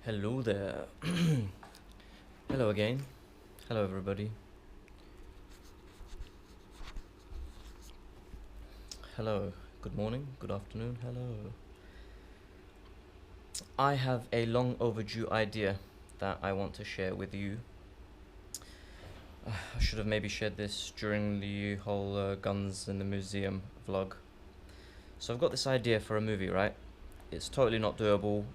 Hello there. Hello again. Hello everybody. Hello. Good morning, good afternoon, hello. I have a long overdue idea that I want to share with you. I should have maybe shared this during the whole Guns in the Museum vlog. So I've got this idea for a movie, right? It's totally not doable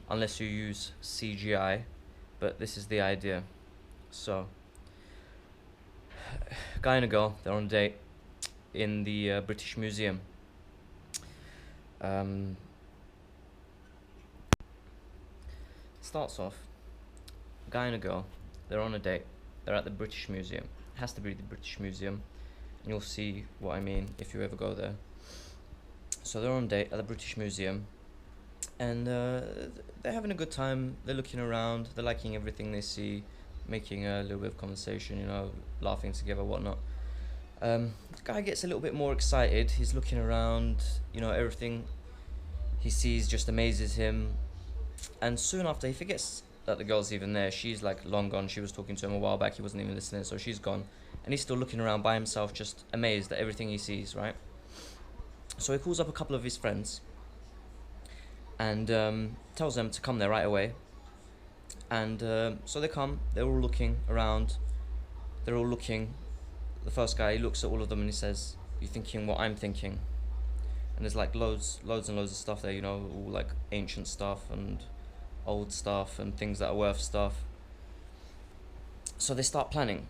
unless you use CGI, but this is the idea. So, guy and a girl, they're on a date in the British Museum. Um, starts off, guy and a girl, they're on a date, they're at the British Museum. It has to be the British Museum, and you'll see what I mean if you ever go there. So they're on a date at the British Museum, and they're having a good time, they're looking around, they're liking everything they see, making a little bit of conversation, laughing together, whatnot. The guy gets a little bit more excited, he's looking around, everything he sees just amazes him. And soon after, he forgets that the girl's even there. She's like long gone. She was talking to him a while back. He wasn't even listening, so she's gone. And he's still looking around by himself, just amazed at everything he sees, right? So he calls up a couple of his friends and tells them to come there right away. And so they come. They're all looking around. They're all looking. The first guy, he looks at all of them and he says, "You thinking what I'm thinking?" And there's like loads and loads of stuff there, all like ancient stuff and old stuff and things that are worth stuff. So they start planning.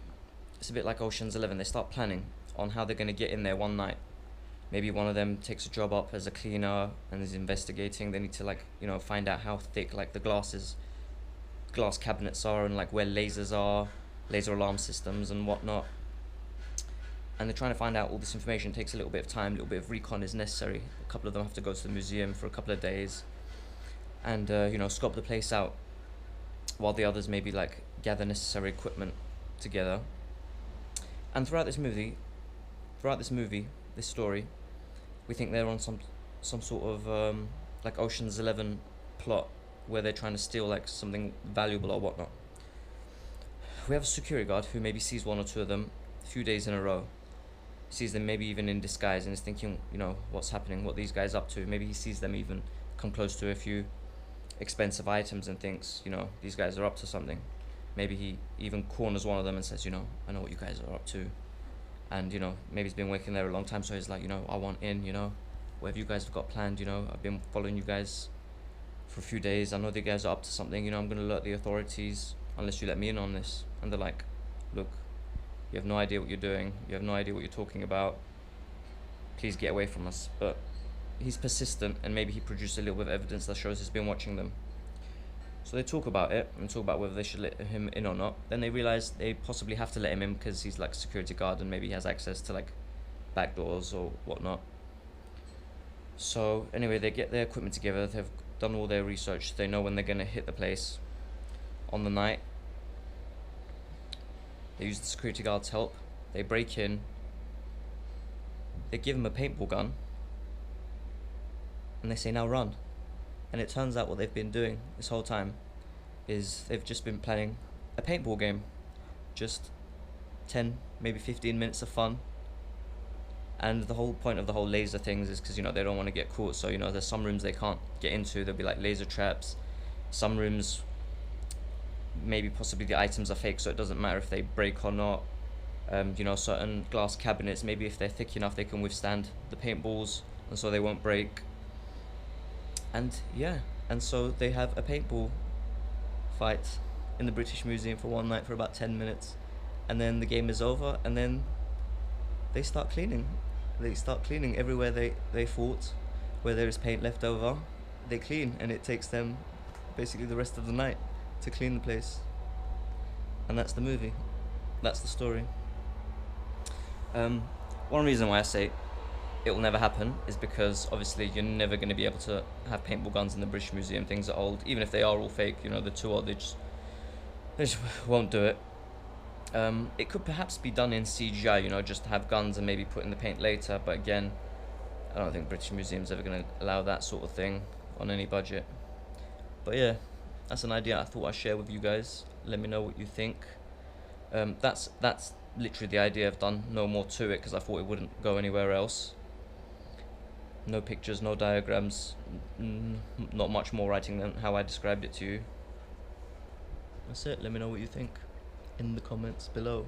It's a bit like Ocean's 11. They start planning on how they're going to get in there one night. Maybe one of them takes a job up as a cleaner and is investigating. They need to find out how thick like the glass cabinets are, and like where lasers are, laser alarm systems and whatnot. And they're trying to find out all this information. It takes a little bit of time, a little bit of recon is necessary. A couple of them have to go to the museum for a couple of days and scope the place out, while the others maybe like gather necessary equipment together. And throughout this story, we think they're on some sort of like Ocean's 11 plot where they're trying to steal like something valuable or whatnot. We have a security guard who maybe sees one or two of them a few days in a row, sees them maybe even in disguise, and is thinking, what's happening, what these guys up to. Maybe he sees them even come close to a few expensive items and thinks, these guys are up to something. Maybe he even corners one of them and says, I know what you guys are up to. And, maybe he's been working there a long time, so he's like, I want in, whatever you guys have got planned, I've been following you guys for a few days. I know the guys are up to something, I'm going to alert the authorities unless you let me in on this. And they're like, look, you have no idea what you're doing. You have no idea what you're talking about. Please get away from us. But he's persistent, and maybe he produced a little bit of evidence that shows he's been watching them. So they talk about it and talk about whether they should let him in or not. Then they realize they possibly have to let him in because he's like a security guard and maybe he has access to like back doors or whatnot. So anyway, they get their equipment together. They've done all their research. They know when they're going to hit the place on the night. They use the security guard's help. They break in. They give him a paintball gun. And they say, now run. And it turns out what they've been doing this whole time is they've just been planning a paintball game. Just 10, maybe 15 minutes of fun. And the whole point of the whole laser things is because, they don't want to get caught. So, there's some rooms they can't get into. There'll be like laser traps. Some rooms, maybe possibly the items are fake, so it doesn't matter if they break or not. Certain glass cabinets, maybe if they're thick enough, they can withstand the paintballs, and so they won't break. And so they have a paintball fight in the British Museum for one night for about 10 minutes, and then the game is over, and then they start cleaning. They start cleaning everywhere they fought, where there is paint left over. They clean, and it takes them basically the rest of the night to clean the place. And that's the movie. That's the story. One reason why I say it will never happen is because obviously you're never going to be able to have paintball guns in the British Museum. Things are old. Even if they are all fake, they're too old. They just won't do it. It could perhaps be done in CGI, just have guns and maybe put in the paint later. But again, I don't think British Museum's ever going to allow that sort of thing on any budget. But yeah, that's an idea I thought I'd share with you guys. Let me know what you think. That's literally the idea. I've done no more to it because I thought it wouldn't go anywhere else. No pictures, no diagrams, not much more writing than how I described it to you. That's it. Let me know what you think in the comments below.